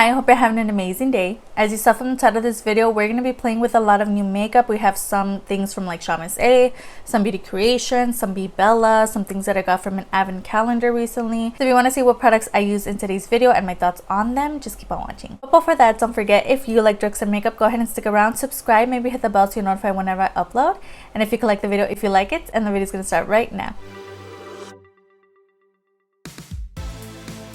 I hope you're having an amazing day. As you saw from the title of this video, we're going to be playing with a lot of new makeup. We have some things from like Amuse, some beauty creations, some Bella, some things that I got from an advent calendar recently. So if you want to see what products I use in today's video and my thoughts on them, just keep on watching. But before that, don't forget, if you like drugs and makeup, go ahead and stick around, subscribe, maybe hit the bell to be notified whenever I upload. And if you could like the video if you like it, and the video is going to start right now.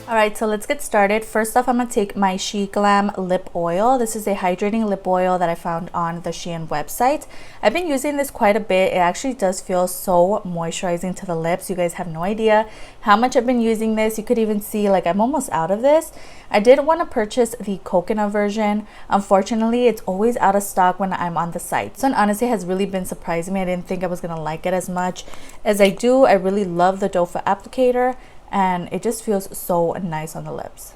Alright, so let's get started. First off, I'm going to take my SHEGLAM lip oil. This is a hydrating lip oil that I found on the Shein website. I've been using this quite a bit. It actually does feel so moisturizing to the lips. You guys have no idea how much I've been using this. You could even see like I'm almost out of this. I did want to purchase the coconut version. Unfortunately, it's always out of stock when I'm on the site. So honestly, it has really been surprising me. I didn't think I was going to like it as much as I do. I really love the doe foot applicator, and it just feels so nice on the lips,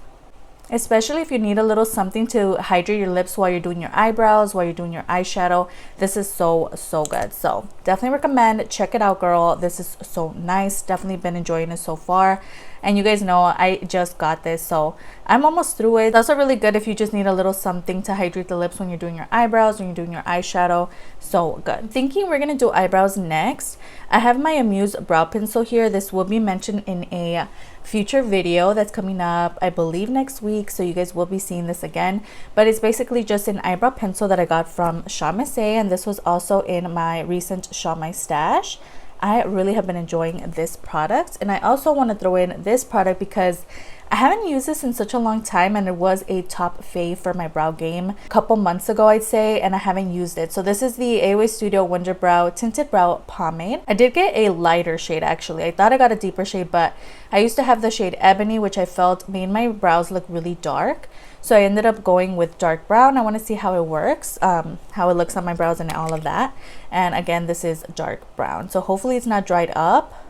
especially if you need a little something to hydrate your lips while you're doing your eyebrows, while you're doing your eyeshadow. This is so good. So definitely recommend, check it out, girl. This is so nice. Definitely been enjoying it so far. And you guys know I just got this, so I'm almost through it. It's also really good if you just need a little something to hydrate the lips when you're doing your eyebrows, when you're doing your eyeshadow. So good. I'm thinking we're gonna do eyebrows next. I have my Amuse brow pencil here. This will be mentioned in a future video that's coming up, I believe, next week, so you guys will be seeing this again. But it's basically just an eyebrow pencil that I got from Amuse, and this was also in my recent Shop My Stash. I really have been enjoying this product, and I also want to throw in this product because I haven't used this in such a long time, and it was a top fave for my brow game a couple months ago, I'd say, and I haven't used it. So this is the AOA Studio Wonder Brow Tinted Brow Pomade. I did get a lighter shade actually. I thought I got a deeper shade, but I used to have the shade Ebony, which I felt made my brows look really dark. So I ended up going with dark brown. I want to see how it works, how it looks on my brows and all of that. And again, this is dark brown. So hopefully it's not dried up.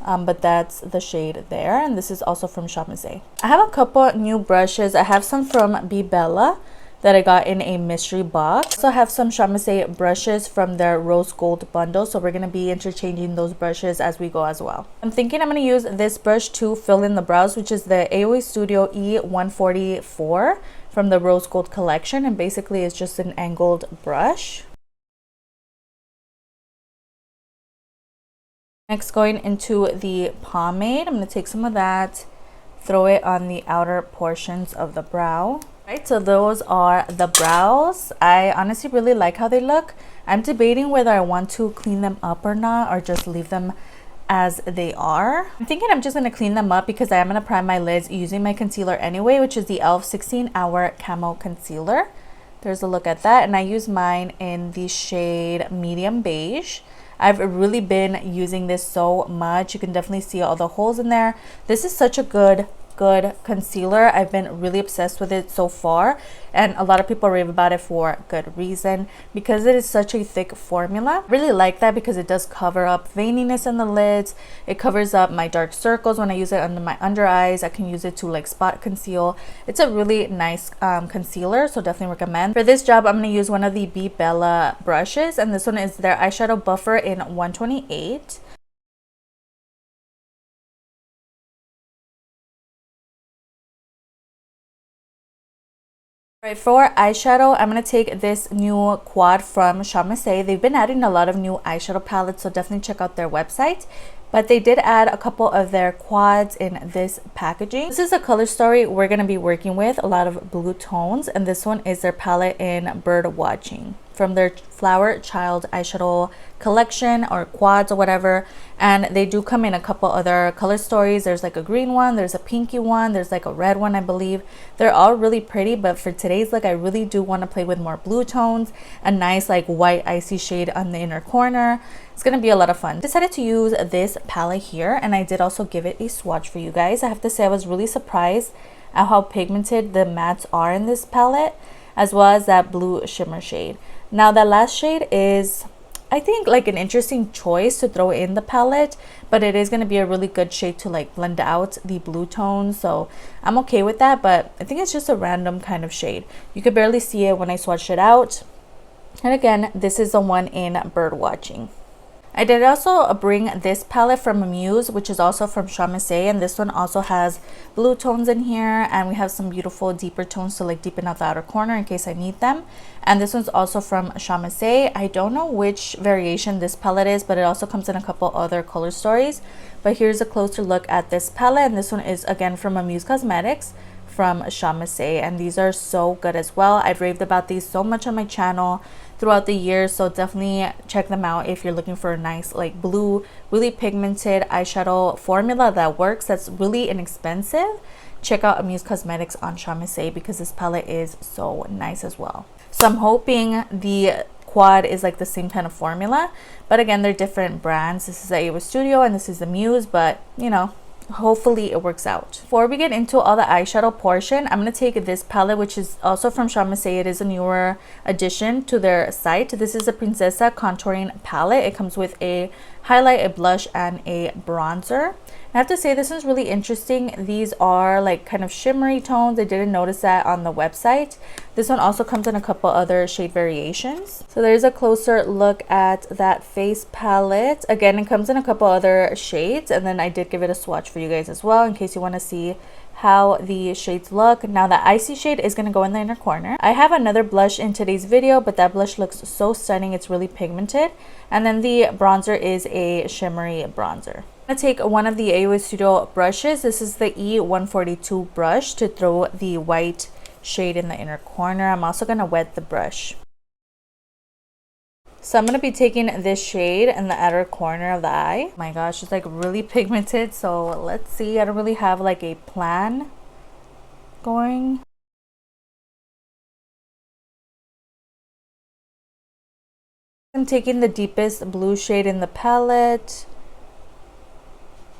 But that's the shade there, and this is also from Amuse. I have a couple new brushes. I have some from Bella that I got in a mystery box. I also have some Amuse brushes from their rose gold bundle, so we're going to be interchanging those brushes as we go as well. I'm thinking I'm going to use this brush to fill in the brows, which is the AOA Studio E144 from the rose gold collection, and basically it's just an angled brush. Next, going into the pomade, I'm going to take some of that, throw it on the outer portions of the brow. Right, so those are the brows. I honestly really like how they look. I'm debating whether I want to clean them up or not, or just leave them as they are. I'm thinking I'm just going to clean them up because I am going to prime my lids using my concealer anyway, which is the e.l.f. 16-Hour Camo Concealer. There's a look at that, and I use mine in the shade Medium Beige. I've really been using this so much. You can definitely see all the holes in there. This is such a good concealer. I've been really obsessed with it so far, and a lot of people rave about it for good reason because it is such a thick formula. I really like that because it does cover up veininess in the lids. It covers up my dark circles when I use it under my under eyes. I can use it to like spot conceal. It's a really nice concealer, so definitely recommend. For this job, I'm going to use one of the Bella brushes, and this one is their eyeshadow buffer in 128. Right, for eyeshadow, I'm going to take this new quad from Amuse. They've been adding a lot of new eyeshadow palettes, so definitely check out their website. But they did add a couple of their quads in this packaging. This is a color story we're going to be working with, a lot of blue tones, and this one is their palette in Bird Watching from their Flower Child eyeshadow collection, or quads or whatever. And they do come in a couple other color stories. There's like a green one, there's a pinky one, there's like a red one, I believe. They're all really pretty, but for today's look, I really do want to play with more blue tones, a nice like white icy shade on the inner corner. It's gonna be a lot of fun. Decided to use this palette here, and I did also give it a swatch for you guys. I have to say I was really surprised at how pigmented the mattes are in this palette, as well as that blue shimmer shade. Now that last shade is, I think, like an interesting choice to throw in the palette, but it is going to be a really good shade to like blend out the blue tones, so I'm okay with that. But I think it's just a random kind of shade. You could barely see it when I swatched it out. And again, this is the one in Bird Watching. I did also bring this palette from Amuse, which is also from Amuse, and this one also has blue tones in here, and we have some beautiful deeper tones to like deepen out the outer corner in case I need them. And this one's also from Amuse. I don't know which variation this palette is, but it also comes in a couple other color stories. But here's a closer look at this palette, and this one is again from Amuse Cosmetics from Amuse, and these are so good as well. I've raved about these so much on my channel throughout the years, so definitely check them out if you're looking for a nice like blue, really pigmented eyeshadow formula that works, that's really inexpensive. Check out Amuse Cosmetics on Amuse because this palette is so nice as well. So I'm hoping the quad is like the same kind of formula, but again, they're different brands. This is the Awa Studio and this is the Muse, but you know, hopefully it works out. Before we get into all the eyeshadow portion, I'm going to take this palette, which is also from Amuse. It is a newer addition to their site. This is a Princessa contouring palette. It comes with a highlight, a blush, and a bronzer. I have to say this one's really interesting. These are like kind of shimmery tones. I didn't notice that on the website. This one also comes in a couple other shade variations. So there's a closer look at that face palette. Again, it comes in a couple other shades, and then I did give it a swatch for you guys as well in case you want to see how the shades look. Now the icy shade is going to go in the inner corner. I have another blush in today's video, but that blush looks so stunning. It's really pigmented. And then the bronzer is a shimmery bronzer. I'm going to take one of the Awa Studio brushes. This is the E142 brush to throw the white shade in the inner corner. I'm also going to wet the brush. So I'm going to be taking this shade in the outer corner of the eye. Oh my gosh, it's like really pigmented. So let's see. I don't really have like a plan going. I'm taking the deepest blue shade in the palette,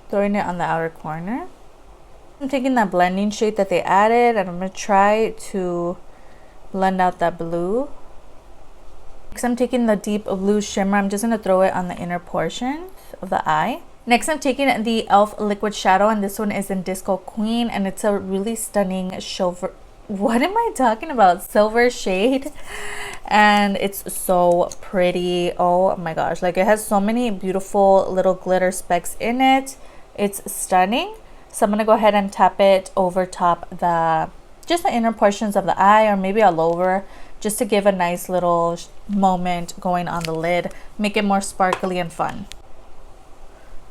throwing it on the outer corner. I'm taking that blending shade that they added, and I'm going to try to blend out that blue. Next, I'm taking the deep blue shimmer. I'm just going to throw it on the inner portion of the eye. Next, I'm taking the e.l.f. liquid shadow, and this one is in Disco Queen, and it's a really stunning silver. What am I talking about? Silver shade, and it's so pretty. Oh my gosh, like it has so many beautiful little glitter specks in it. It's stunning. So I'm gonna go ahead and tap it over top just the inner portions of the eye, or maybe all over, just to give a nice little moment going on the lid, make it more sparkly and fun.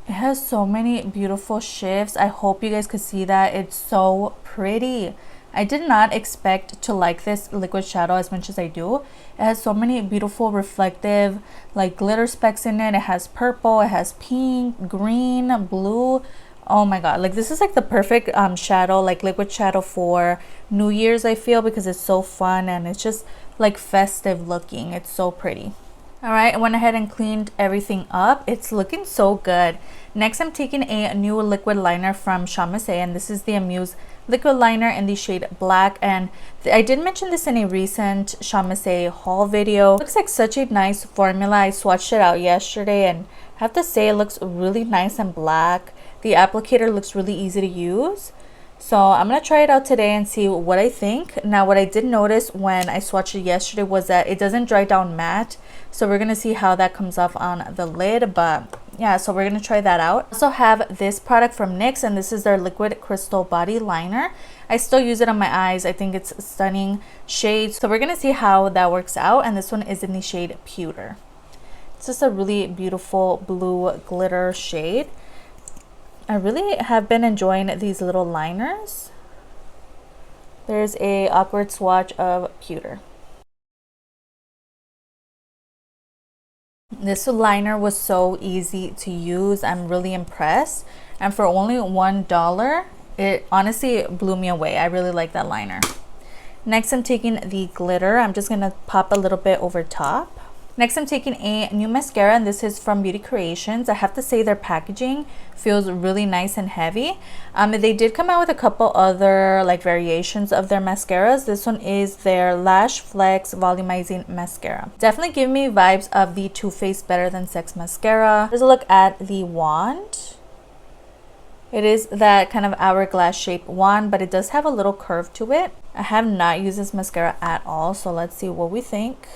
It has so many beautiful shifts. I hope you guys could see that. It's so pretty. I did not expect to like this liquid shadow as much as I do. It has so many beautiful reflective like glitter specks in it. It has purple, it has pink, green, blue. Oh my god, like this is like the perfect shadow, like liquid shadow for New Year's, I feel, because it's so fun and it's just like festive looking. It's so pretty. All right, I went ahead and cleaned everything up. It's looking so good. Next, I'm taking a new liquid liner from Amuse, and this is the Amuse liquid liner in the shade Black. And I did mention this in a recent Amuse haul video. It looks like such a nice formula. I swatched it out yesterday, and I have to say it looks really nice and black. The applicator looks really easy to use. So I'm going to try it out today and see what I think. Now, what I did notice when I swatched it yesterday was that it doesn't dry down matte. So we're going to see how that comes off on the lid. But yeah, so we're going to try that out. I also have this product from NYX, and this is their liquid crystal body liner. I still use it on my eyes. I think it's a stunning shade. So we're going to see how that works out. And this one is in the shade Pewter. It's just a really beautiful blue glitter shade. I really have been enjoying these little liners. There's a awkward swatch of Pewter. This liner was so easy to use. I'm really impressed. And for only $1, it honestly blew me away. I really like that liner. Next, I'm taking the glitter. I'm just going to pop a little bit over top. Next, I'm taking a new mascara, and this is from Beauty Creations. I have to say their packaging feels really nice and heavy. They did come out with a couple other like variations of their mascaras. This one is their Lash Flex Volumizing Mascara. Definitely give me vibes of the Too Faced Better Than Sex mascara. Here's a look at the wand. It is that kind of hourglass shaped wand, but it does have a little curve to it. I have not used this mascara at all, so let's see what we think.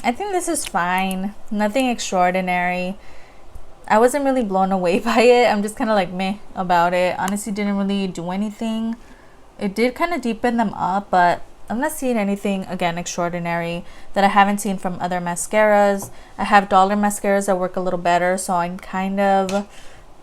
I think this is fine. Nothing extraordinary. I wasn't really blown away by it. I'm just kind of like meh about it. Honestly, didn't really do anything. It did kind of deepen them up, but I'm not seeing anything, again, extraordinary that I haven't seen from other mascaras. I have dollar mascaras that work a little better, so I'm kind of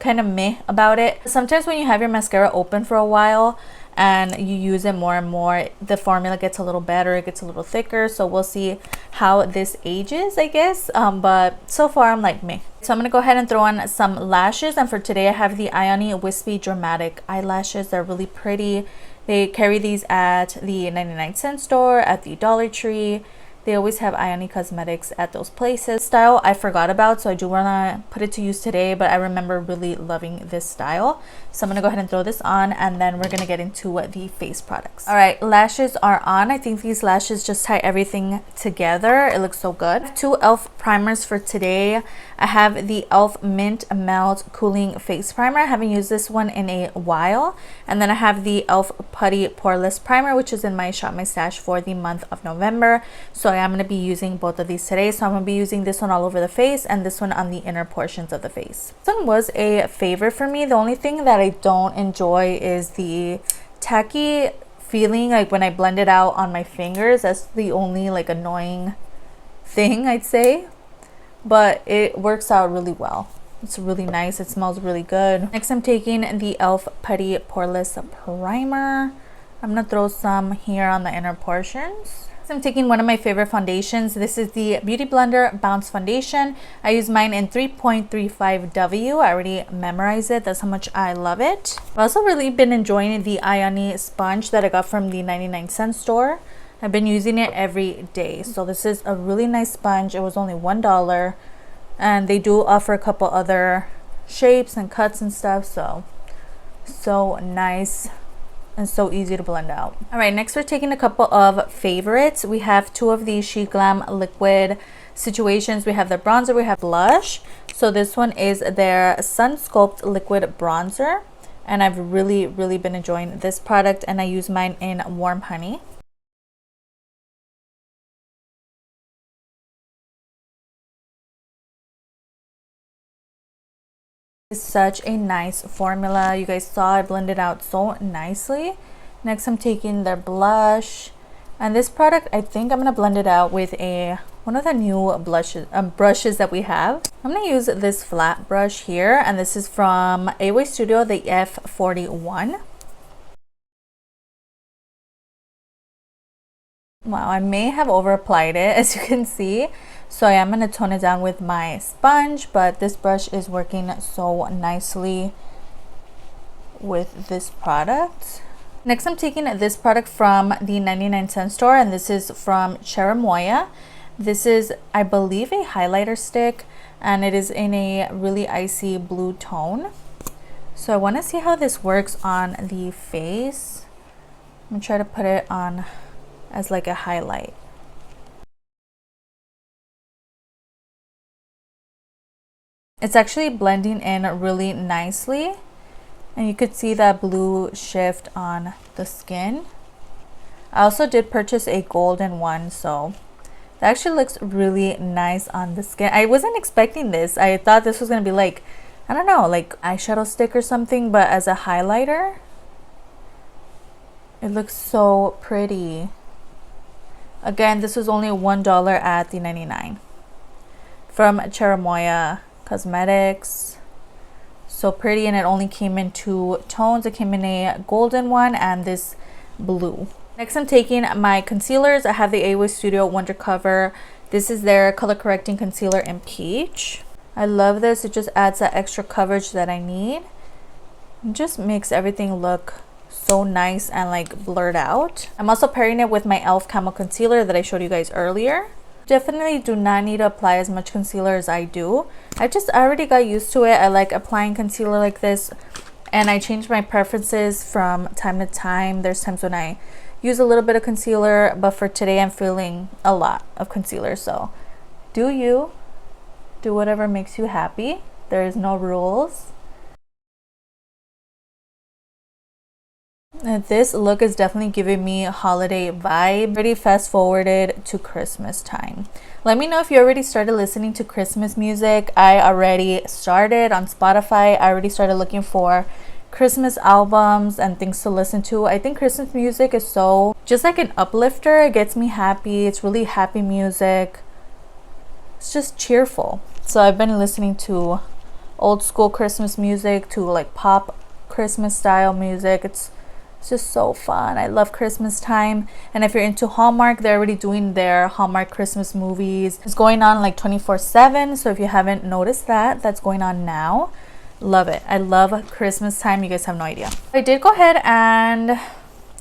meh about it. Sometimes when you have your mascara open for a while and you use it more and more, the formula gets a little better, it gets a little thicker. So we'll see how this ages, I guess. But so far I'm like meh. So I'm gonna go ahead and throw on some lashes, and for today I have the Ioni Wispy Dramatic Eyelashes. They're really pretty. They carry these at the 99-cent store, at the Dollar Tree. They always have Ioni Cosmetics at those places. Style I forgot about, so I do want to put it to use today, but I remember really loving this style. So I'm going to go ahead and throw this on, and then we're going to get into the face products. All right, lashes are on. I think these lashes just tie everything together. It looks so good. I have two e.l.f. primers for today. I have the e.l.f. Mint Melt Cooling Face Primer. I haven't used this one in a while. And then I have the e.l.f. Putty Poreless Primer, which is in my Shop My Stash for the month of November. So I am going to be using both of these today. So I'm going to be using this one all over the face and this one on the inner portions of the face. This one was a favorite for me. The only thing that I don't enjoy is the tacky feeling, like when I blend it out on my fingers. That's the only like annoying thing, I'd say. But it works out really well. It's really nice. It smells really good. Next, I'm taking the e.l.f. Putty Poreless Primer. I'm going to throw some here on the inner portions. So I'm taking one of my favorite foundations. This is the Beauty Blender Bounce Foundation. I use mine in 3.35W. I already memorized it. That's how much I love it. I've also really been enjoying the Ioni sponge that I got from the 99-cent store. I've been using it every day. So this is a really nice sponge. It was only $1. And they do offer a couple other shapes and cuts and stuff. So nice. And so easy to blend out. All right, next we're taking a couple of favorites. We have two of these SHEGLAM liquid situations. We have the bronzer, we have blush. So this one is their Sun Sculpt liquid bronzer, and I've really been enjoying this product, and I use mine in Warm Honey. Such a nice formula. You guys saw I blended out so nicely. Next, I'm taking their blush, and this product, I think I'm gonna blend it out with one of the new brushes that we have. I'm gonna use this flat brush here, and this is from Away Studio, the F41. Wow, I may have over applied it, as you can see. So I am going to tone it down with my sponge, but this brush is working so nicely with this product. Next, I'm taking this product from the 99-cent store, and this is from Cherimoya. This is, I believe, a highlighter stick, and it is in a really icy blue tone. So I want to see how this works on the face. I'm going to try to put it on as like a highlight. It's actually blending in really nicely, and you could see that blue shift on the skin. I also did purchase a golden one, so that actually looks really nice on the skin. I wasn't expecting this. I thought this was gonna be like, I don't know, like eyeshadow stick or something, but as a highlighter, it looks so pretty. Again, this was only $1 at the 99 from Cherimoya Cosmetics. So pretty, and it only came in two tones. It came in a golden one and this blue. Next, I'm taking my concealers. I have the Away Studio Wonder Cover. This is their color correcting concealer in peach. I love this. It just adds that extra coverage that I need. It just makes everything look so nice and like blurred out. I'm also pairing it with my e.l.f. Camo Concealer that I showed you guys earlier. Definitely do not need to apply as much concealer as I do. I already got used to it. I like applying concealer like this, and I change my preferences from time to time. There's times when I use a little bit of concealer, but for today I'm feeling a lot of concealer. So do whatever makes you happy. There is no rules. And this look is definitely giving me a holiday vibe. Already fast forwarded to Christmas time. Let me know if you already started listening to Christmas music. I already started on Spotify. I already started looking for Christmas albums and things to listen to. I think Christmas music is so just like an uplifter. It gets me happy. It's really happy music. It's just cheerful. So I've been listening to old school Christmas music to like pop Christmas style music. It's just so fun. I love Christmas time. And if you're into Hallmark, they're already doing their Hallmark Christmas movies. It's going on like 24/7. So if you haven't noticed that, that's going on now. Love it. I love Christmas time. You guys have no idea. I did go ahead and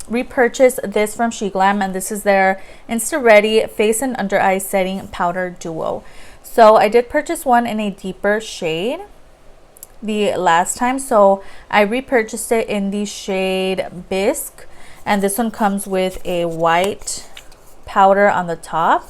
repurchase this from SHEGLAM, and this is their Insta Ready Face and Under Eye Setting Powder Duo. So I did purchase one in a deeper shade the last time, so I repurchased it in the shade Bisque, and this one comes with a white powder on the top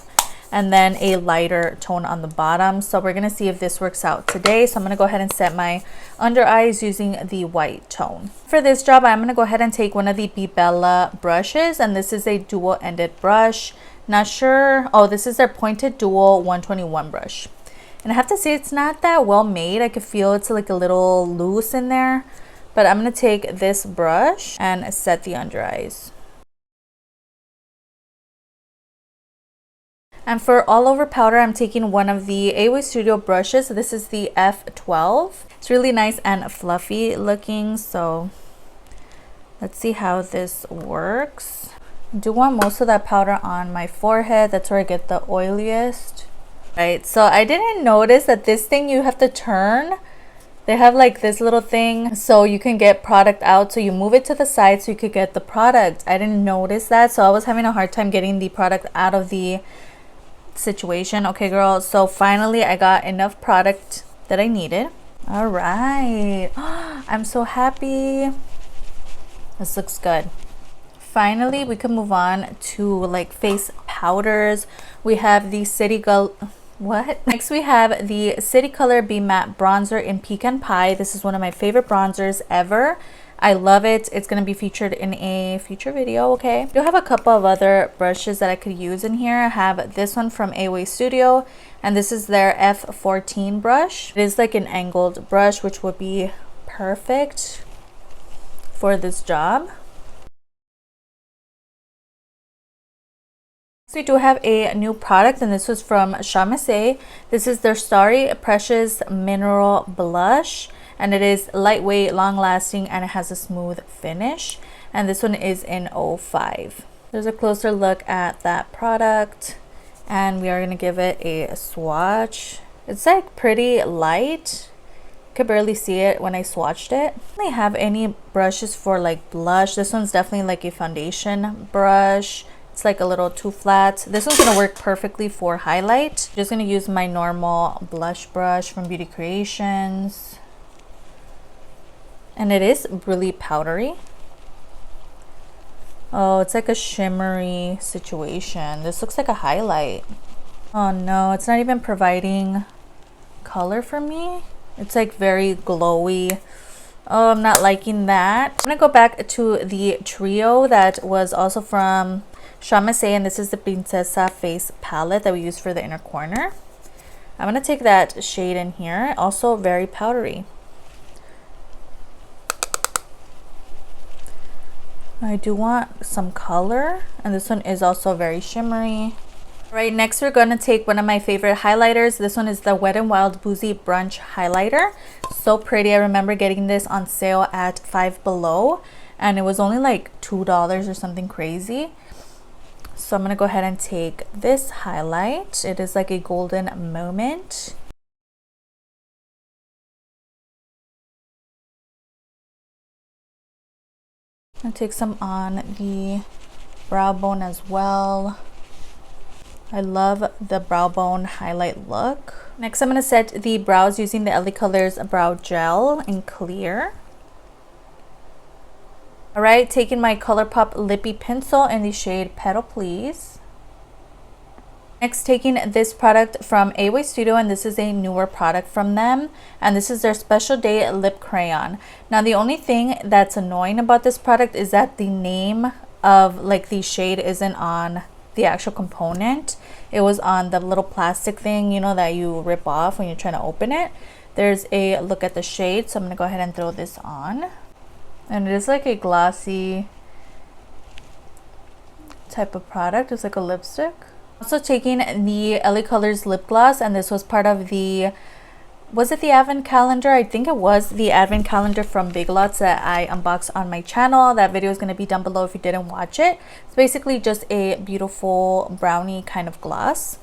and then a lighter tone on the bottom. So we're gonna see if this works out today. So I'm gonna go ahead and set my under eyes using the white tone. For this job, I'm gonna go ahead and take one of the Bella brushes, and this is a dual ended brush. Not sure, oh, this is their pointed dual 121 brush. And I have to say, it's not that well made. I could feel it's like a little loose in there. But I'm going to take this brush and set the under eyes. And for all over powder, I'm taking one of the Aoi Studio brushes. This is the F12. It's really nice and fluffy looking. So let's see how this works. I do want most of that powder on my forehead. That's where I get the oiliest. Right, so I didn't notice that this thing you have to turn. They have like this little thing so you can get product out, so you move it to the side so you could get the product. I didn't notice that, so I was having a hard time getting the product out of the situation. Okay girl, so finally I got enough product that I needed. All right. I'm so happy. This looks good. Finally, we can move on to like face powders. We have the Next we have the City Color Be Matte Bronzer in Pecan Pie. This is one of my favorite bronzers ever. I love it. It's going to be featured in a future video, okay? I do have a couple of other brushes that I could use in here. I have this one from Aoi Studio, and this is their F14 brush. It is like an angled brush, which would be perfect for this job. We do have a new product, and this was from Amuse. This is their Starry Precious Mineral Blush, and it is lightweight, long lasting, and it has a smooth finish. And this one is in 05. There's a closer look at that product, and we are going to give it a swatch. It's like pretty light. Could barely see it when I swatched it. I don't have any brushes for like blush. This one's definitely like a foundation brush. It's like a little too flat. This one's gonna work perfectly for highlight. Just gonna use my normal blush brush from Beauty Creations. And it is really powdery. Oh, it's like a shimmery situation. This looks like a highlight. Oh no, it's not even providing color for me. It's like very glowy. Oh, I'm not liking that. I'm gonna go back to the trio that was also from Amuse, and this is the Princessa face palette that we use for the inner corner. I'm gonna take that shade in here, also very powdery. I do want some color, and this one is also very shimmery. Right, next we're gonna take one of my favorite highlighters. This one is the Wet n Wild Boozy Brunch Highlighter. So pretty. I remember getting this on sale at Five Below, and it was only like $2 or something crazy. So I'm gonna go ahead and take this highlight. It is like a golden moment. I'll take some on the brow bone as well. I love the brow bone highlight look. Next, I'm going to set the brows using the LA Colors Brow Gel in clear. Alright, taking my ColourPop Lippy Pencil in the shade Petal Please. Next, taking this product from Away Studio, and this is a newer product from them, and this is their Special Day Lip Crayon. Now, the only thing that's annoying about this product is that the name of like the shade isn't on the actual component. It was on the little plastic thing, you know, that you rip off when you're trying to open it. There's a look at the shade, so I'm gonna go ahead and throw this on, and it is like a glossy type of product. It's like a lipstick. Also taking the LA Colors lip gloss, and this was part of the, was it the advent calendar? I think it was the advent calendar from Big Lots that I unboxed on my channel. That video is going to be down below if you didn't watch it. It's basically just a beautiful brownie kind of gloss.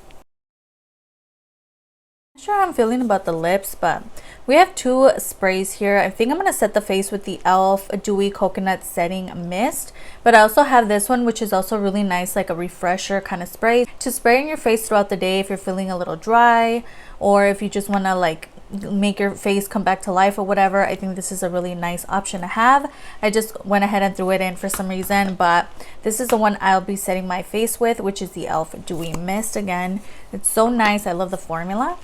Not sure how I'm feeling about the lips, but we have two sprays here. I think I'm going to set the face with the e.l.f. Dewy Coconut Setting Mist, but I also have this one, which is also really nice, like a refresher kind of spray to spray in your face throughout the day if you're feeling a little dry, or if you just want to like make your face come back to life or whatever. I think this is a really nice option to have. I just went ahead and threw it in for some reason, but this is the one I'll be setting my face with, which is the e.l.f. Dewy Mist. Again, it's so nice. I love the formula.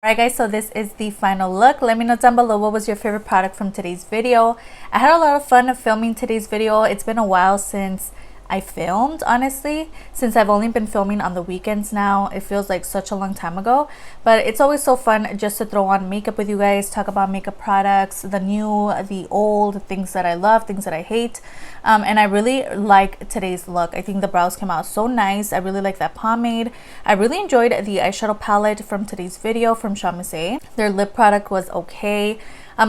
Alright guys, so this is the final look. Let me know down below what was your favorite product from today's video. I had a lot of fun filming today's video. It's been a while since I filmed, honestly, since I've only been filming on the weekends now. It feels like such a long time ago, but it's always so fun just to throw on makeup with you guys, talk about makeup products, the new, the old, things that I love, things that I hate. And I really like today's look. I think the brows came out so nice. I really like that pomade. I really enjoyed the eyeshadow palette from today's video from Amuse. Their lip product was okay.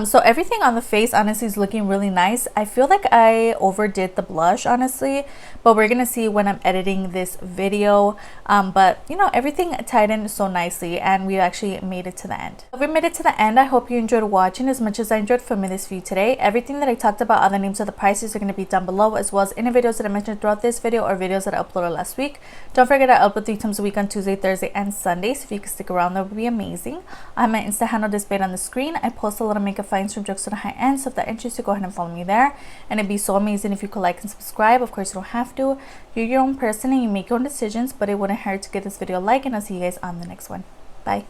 So everything on the face honestly is looking really nice. I feel like I overdid the blush honestly, but we're gonna see when I'm editing this video. But you know, everything tied in so nicely, and we actually made it to the end. If we made it to the end, I hope you enjoyed watching as much as I enjoyed filming this for you today. Everything that I talked about, all the names of the prices are going to be down below, as well as any videos that I mentioned throughout this video or videos that I uploaded last week. Don't forget I upload 3 times a week on Tuesday, Thursday, and Sunday, so if you can stick around, that would be amazing. I have my Insta handle displayed on the screen. I post a lot of makeup finds from drugstore to high end, so if that interests you, go ahead and follow me there. And it'd be so amazing if you could like and subscribe. Of course, you don't have to. You're your own person and you make your own decisions, but it wouldn't hurt to give this video a like, and I'll see you guys on the next one. Bye.